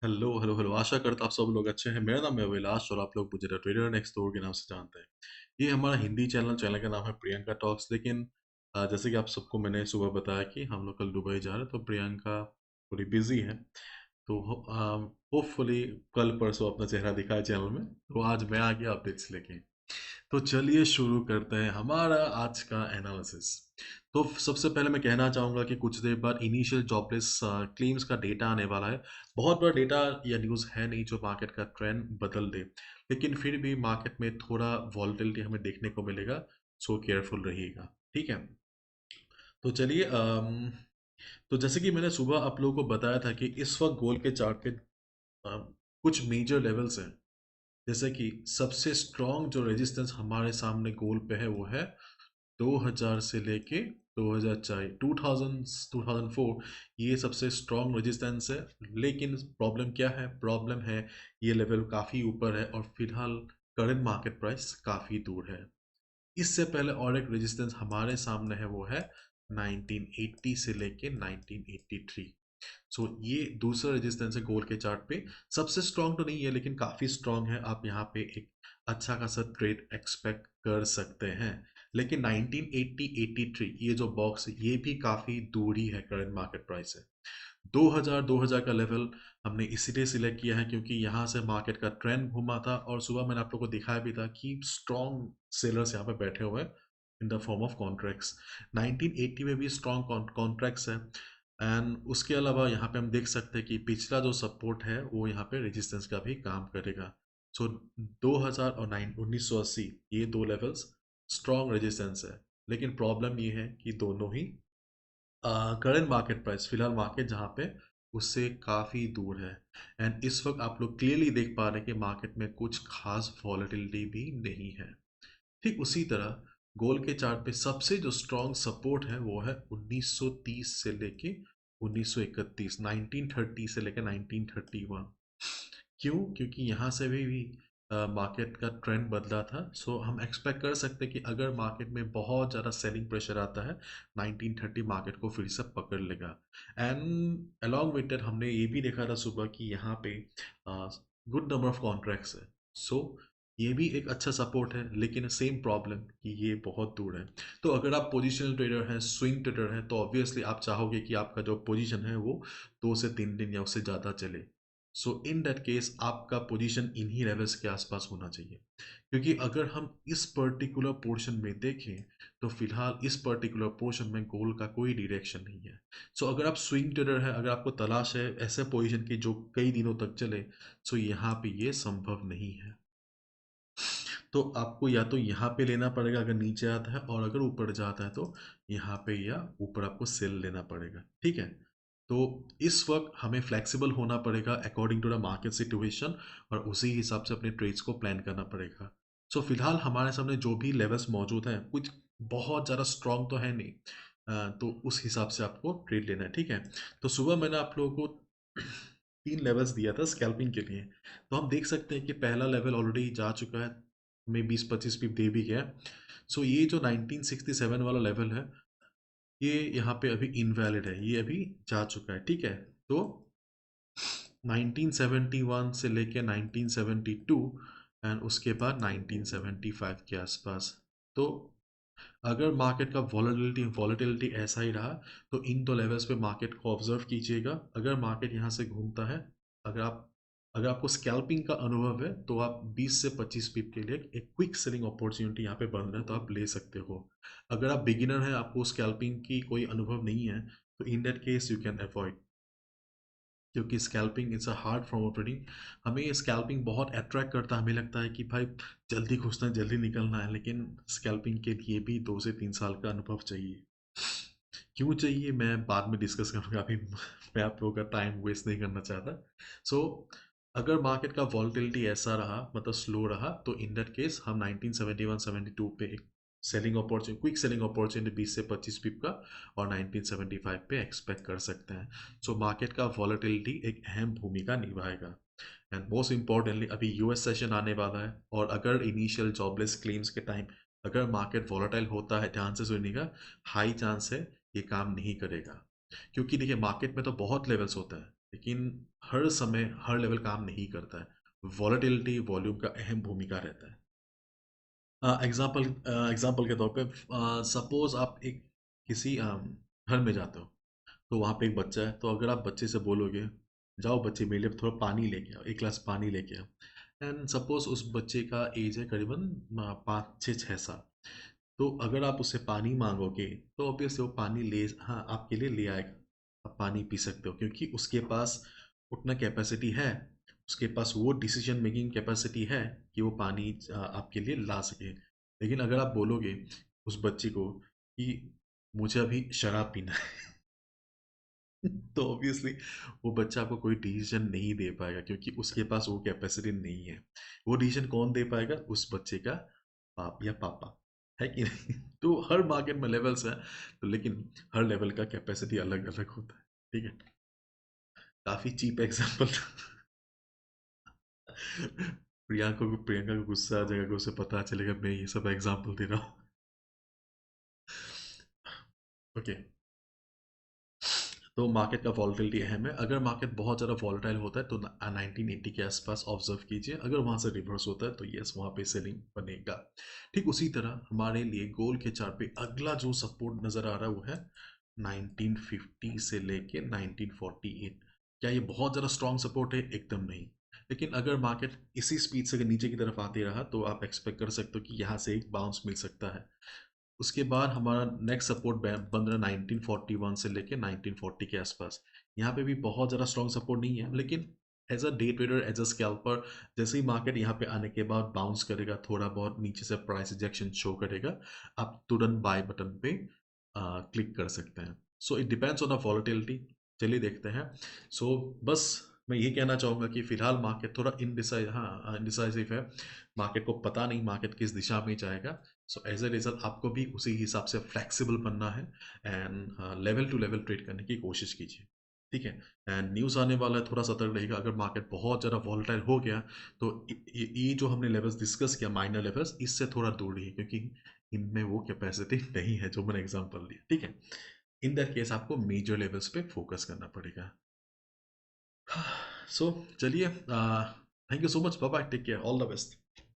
Hello hello hello, आशा करता आप सब लोग अच्छे हैं। मेरा नाम है अभिलाष और आप लोग मुझे द ट्रेडर नेक्स्ट डोर के नाम से जानते हैं। ये हमारा हिंदी चैनल का नाम है प्रियंका टॉक्स। लेकिन जैसे कि आप सबको मैंने सुबह बताया कि हम लोग कल दुबई जा रहे हैं, तो प्रियंका थोड़ी बिजी है। तो होपफुली कल परसों अपना चेहरा दिखाए चैनल में, तो आज मैं आ गया अपडेट्स लेके। तो चलिए शुरू करते हैं हमारा आज का एनालिसिस। तो सबसे पहले मैं कहना चाहूँगा कि कुछ देर बाद इनिशियल जॉबलेस क्लेम्स का डेटा आने वाला है। बहुत बड़ा डेटा या न्यूज़ है नहीं जो मार्केट का ट्रेंड बदल दे, लेकिन फिर भी मार्केट में थोड़ा वॉलेटिलिटी हमें देखने को मिलेगा। सो केयरफुल रहिएगा, ठीक है। तो चलिए तो जैसे कि मैंने सुबह आप लोगों को बताया था कि इस वक्त गोल्ड के चार्ट पे कुछ मेजर लेवल्स हैं। जैसे कि सबसे स्ट्रॉन्ग जो रेजिस्टेंस हमारे सामने गोल पे है वो है 2000 से लेके 2004 2004। ये सबसे स्ट्रॉन्ग रेजिस्टेंस है। लेकिन प्रॉब्लम क्या है? प्रॉब्लम है ये लेवल काफ़ी ऊपर है और फिलहाल करंट मार्केट प्राइस काफ़ी दूर है। इससे पहले और एक रेजिस्टेंस हमारे सामने है, वो है 1980 से लेके 1983। सो ये दूसरा रेजिस्टेंस है गोल्ड के चार्ट पे। सबसे स्ट्रॉन्ग तो नहीं है लेकिन काफ़ी स्ट्रॉन्ग है। आप यहाँ पे एक अच्छा खासा ट्रेड एक्सपेक्ट कर सकते हैं। लेकिन 1980-83 ये जो बॉक्स है ये भी काफ़ी दूरी है करंट मार्केट प्राइस से। 2000 का लेवल हमने इसीलिए सिलेक्ट किया है क्योंकि यहाँ से मार्केट का ट्रेंड घूमा था, और सुबह मैंने आप लोगों को दिखाया भी था कि स्ट्रॉन्ग सेलर्स यहाँ पे बैठे हुए हैं in the form of contracts. 1980 में भी स्ट्रॉन्ग कॉन्ट्रैक्ट्स है। एंड उसके अलावा यहाँ पे हम देख सकते हैं कि पिछला जो सपोर्ट है वो यहाँ पे रेजिस्टेंस का भी काम करेगा। सो 2000 और 1980 ये दो लेवल्स स्ट्रॉन्ग रेजिस्टेंस है। लेकिन प्रॉब्लम ये है कि दोनों ही करंट मार्केट प्राइस, फिलहाल मार्केट जहाँ पे, उससे काफ़ी दूर है। एंड इस वक्त आप लोग क्लियरली देख पा रहे हैं कि मार्केट में कुछ खास वॉलेटिलिटी भी नहीं है। ठीक उसी तरह गोल्ड के चार्ट पे सबसे जो स्ट्रॉन्ग सपोर्ट है वो है 1930 से लेके 1931, 1930 से लेके 1931। क्यों? क्योंकि यहाँ से भी मार्केट का ट्रेंड बदला था। सो हम एक्सपेक्ट कर सकते हैं कि अगर मार्केट में बहुत ज़्यादा सेलिंग प्रेशर आता है, 1930 मार्केट को फिर से पकड़ लेगा। एंड अलॉन्ग विद दैट हमने ये भी देखा था सुबह कि यहाँ पे गुड नंबर ऑफ कॉन्ट्रैक्ट्स है। सो ये भी एक अच्छा सपोर्ट है, लेकिन सेम प्रॉब्लम कि ये बहुत दूर है। तो अगर आप पोजिशनल ट्रेडर हैं, स्विंग ट्रेडर हैं, तो ऑब्वियसली आप चाहोगे कि आपका जो पोजीशन है वो 2 से 3 दिन या उससे ज़्यादा चले। सो इन दैट केस आपका पोजीशन इन्हीं लेवल्स के आसपास होना चाहिए। क्योंकि अगर हम इस पर्टिकुलर पोर्शन में देखें तो फिलहाल इस पर्टिकुलर पोर्शन में गोल का कोई डायरेक्शन नहीं है। सो अगर आप स्विंग ट्रेडर है, अगर आपको तलाश है ऐसे पोजीशन की जो कई दिनों तक चले, सो यहाँ पे ये संभव नहीं है। तो आपको या तो यहाँ पे लेना पड़ेगा अगर नीचे आता है, और अगर ऊपर जाता है तो यहाँ पे या ऊपर आपको सेल लेना पड़ेगा, ठीक है। तो इस वक्त हमें फ्लेक्सिबल होना पड़ेगा according to the market situation, और उसी हिसाब से अपने ट्रेड्स को प्लान करना पड़ेगा। सो फिलहाल हमारे सामने जो भी लेवल्स मौजूद हैं कुछ बहुत ज़्यादा स्ट्रॉन्ग तो है नहीं। तो उस हिसाब से आपको ट्रेड लेना है, ठीक है। तो सुबह मैंने आप लोगों को 3 लेवल्स दिया था स्कैल्पिंग के लिए। तो हम देख सकते हैं कि पहला लेवल ऑलरेडी जा चुका है, में 20-25 पिप दे भी गया। सो ये जो 1967 वाला लेवल है ये यहाँ पे अभी इनवैलिड है, ये अभी जा चुका है, ठीक है। तो 1971 से लेके 1972 एंड उसके बाद 1975 के आसपास। तो अगर मार्केट का वॉलेटिलिटी ऐसा ही रहा तो इन दो लेवल्स पे मार्केट को ऑब्जर्व कीजिएगा। अगर मार्केट यहाँ से घूमता है, अगर आप अगर आपको स्कैल्पिंग का अनुभव है तो आप 20 से 25 पिप के लिए एक क्विक सेलिंग अपॉर्चुनिटी यहाँ पे बन रहा है तो आप ले सकते हो। अगर आप बिगिनर हैं, आपको स्कैल्पिंग की कोई अनुभव नहीं है, तो in that case you can avoid. क्योंकि scalping is a hard form of trading. हमें ये स्कैल्पिंग बहुत अट्रैक्ट करता है, हमें लगता है कि भाई जल्दी घुसना है, जल्दी निकलना है, लेकिन स्कैल्पिंग के लिए भी 2 से 3 साल का अनुभव चाहिए। क्यों चाहिए मैं बाद में डिस्कस करूँगा, अभी मैं आप लोगों का टाइम वेस्ट नहीं करना चाहता। सो अगर मार्केट का वॉलेटिलिटी ऐसा रहा, मतलब स्लो रहा, तो इन दैट केस हम 1971-72 पे एक selling opportunity, quick selling opportunity 20 से 25 पिप का, और 1975 पे एक्सपेक्ट कर सकते हैं। सो मार्केट का वॉलेटिलिटी एक अहम भूमिका निभाएगा। एंड मोस्ट इम्पॉर्टेंटली अभी यूएस सेशन आने वाला है, और अगर इनिशियल जॉबलेस क्लेम्स के टाइम अगर मार्केट वॉलेटाइल होता है, चांसेस होने का हाई चांस है ये काम नहीं करेगा। क्योंकि देखिए मार्केट में तो बहुत लेवल्स होता है, लेकिन हर समय हर लेवल काम नहीं करता है। वॉलेटिलिटी वॉल्यूम का अहम भूमिका रहता है। एग्जाम्पल के तौर पे सपोज आप एक किसी घर में जाते हो, तो वहाँ पे एक बच्चा है, तो अगर आप बच्चे से बोलोगे जाओ बच्चे मेरे लिए थोड़ा पानी लेके आओ, एक गिलास पानी लेके आओ, एंड सपोज उस बच्चे का एज है करीबन 5 6 6 साल। तो अगर आप उससे पानी मांगोगे तो ऑब्वियसली वो पानी ले, हाँ, आपके लिए ले आएगा। आप पानी पी सकते हो क्योंकि उसके पास उतना कैपेसिटी है, उसके पास वो डिसीजन मेकिंग कैपेसिटी है कि वो पानी आपके लिए ला सके। लेकिन अगर आप बोलोगे उस बच्चे को कि मुझे अभी शराब पीना है तो ऑब्वियसली वो बच्चा आपको कोई डिसीजन नहीं दे पाएगा क्योंकि उसके पास वो कैपेसिटी नहीं है। वो डिसीजन कौन दे पाएगा? उस बच्चे का बाप या पापा, है कि नहीं? तो हर मार्केट में लेवल्स है, तो लेकिन हर लेवल का कैपेसिटी अलग अलग होता है। ठीक है, काफी चीप एग्जांपल प्रियंका को गुस्सा आ जाएगा कि उसे पता चलेगा मैं ये सब एग्जांपल दे रहा हूँ। ओके, तो मार्केट का वॉलेटिलिटी अहम है। अगर मार्केट बहुत ज़्यादा वॉलेटाइल होता है तो 1980 के आसपास ऑब्जर्व कीजिए। अगर वहाँ से रिवर्स होता है तो यस, वहाँ पे सेलिंग बनेगा। ठीक उसी तरह हमारे लिए गोल के चार्ट पे अगला जो सपोर्ट नज़र आ रहा है वो है 1950 से लेके 1948। क्या ये बहुत ज़्यादा स्ट्रॉन्ग सपोर्ट है? एकदम नहीं। लेकिन अगर मार्केट इसी स्पीड से नीचे की तरफ आते रहा तो आप एक्सपेक्ट कर सकते हो कि यहाँ से एक बाउंस मिल सकता है। उसके बाद हमारा नेक्स्ट सपोर्ट बन रहा है 1941 से लेके 1940 के आसपास। यहाँ पे भी बहुत ज़्यादा स्ट्रॉन्ग सपोर्ट नहीं है, लेकिन as a day trader, as a scalper, जैसे ही मार्केट यहाँ पे आने के बाद बाउंस करेगा, थोड़ा बहुत नीचे से प्राइस रिजेक्शन शो करेगा, आप तुरंत बाय बटन पे क्लिक कर सकते हैं। So it depends on the volatility. चलिए देखते हैं। सो बस मैं ये कहना चाहूँगा कि फिलहाल मार्केट थोड़ा इनडिसाइसिव है। मार्केट को पता नहीं मार्केट किस दिशा में जाएगा। सो एज अ रिजल्ट आपको भी उसी हिसाब से फ्लेक्सिबल बनना है and level to level trade करने की कोशिश कीजिए। ठीक है, एंड न्यूज़ आने वाला है, थोड़ा सतर्क रहेगा। अगर मार्केट बहुत ज़्यादा वॉलेटाइल हो गया तो ये जो हमने लेवल्स डिस्कस किया, माइनर लेवल्स, इससे थोड़ा दूर रहिए क्योंकि इनमें वो कैपेसिटी नहीं है जो मैंने एग्जांपल दिया। ठीक है, इन दैट केस आपको मेजर लेवल्स पे फोकस करना पड़ेगा। सो चलिए, thank you so much, bye bye, take care, all the best.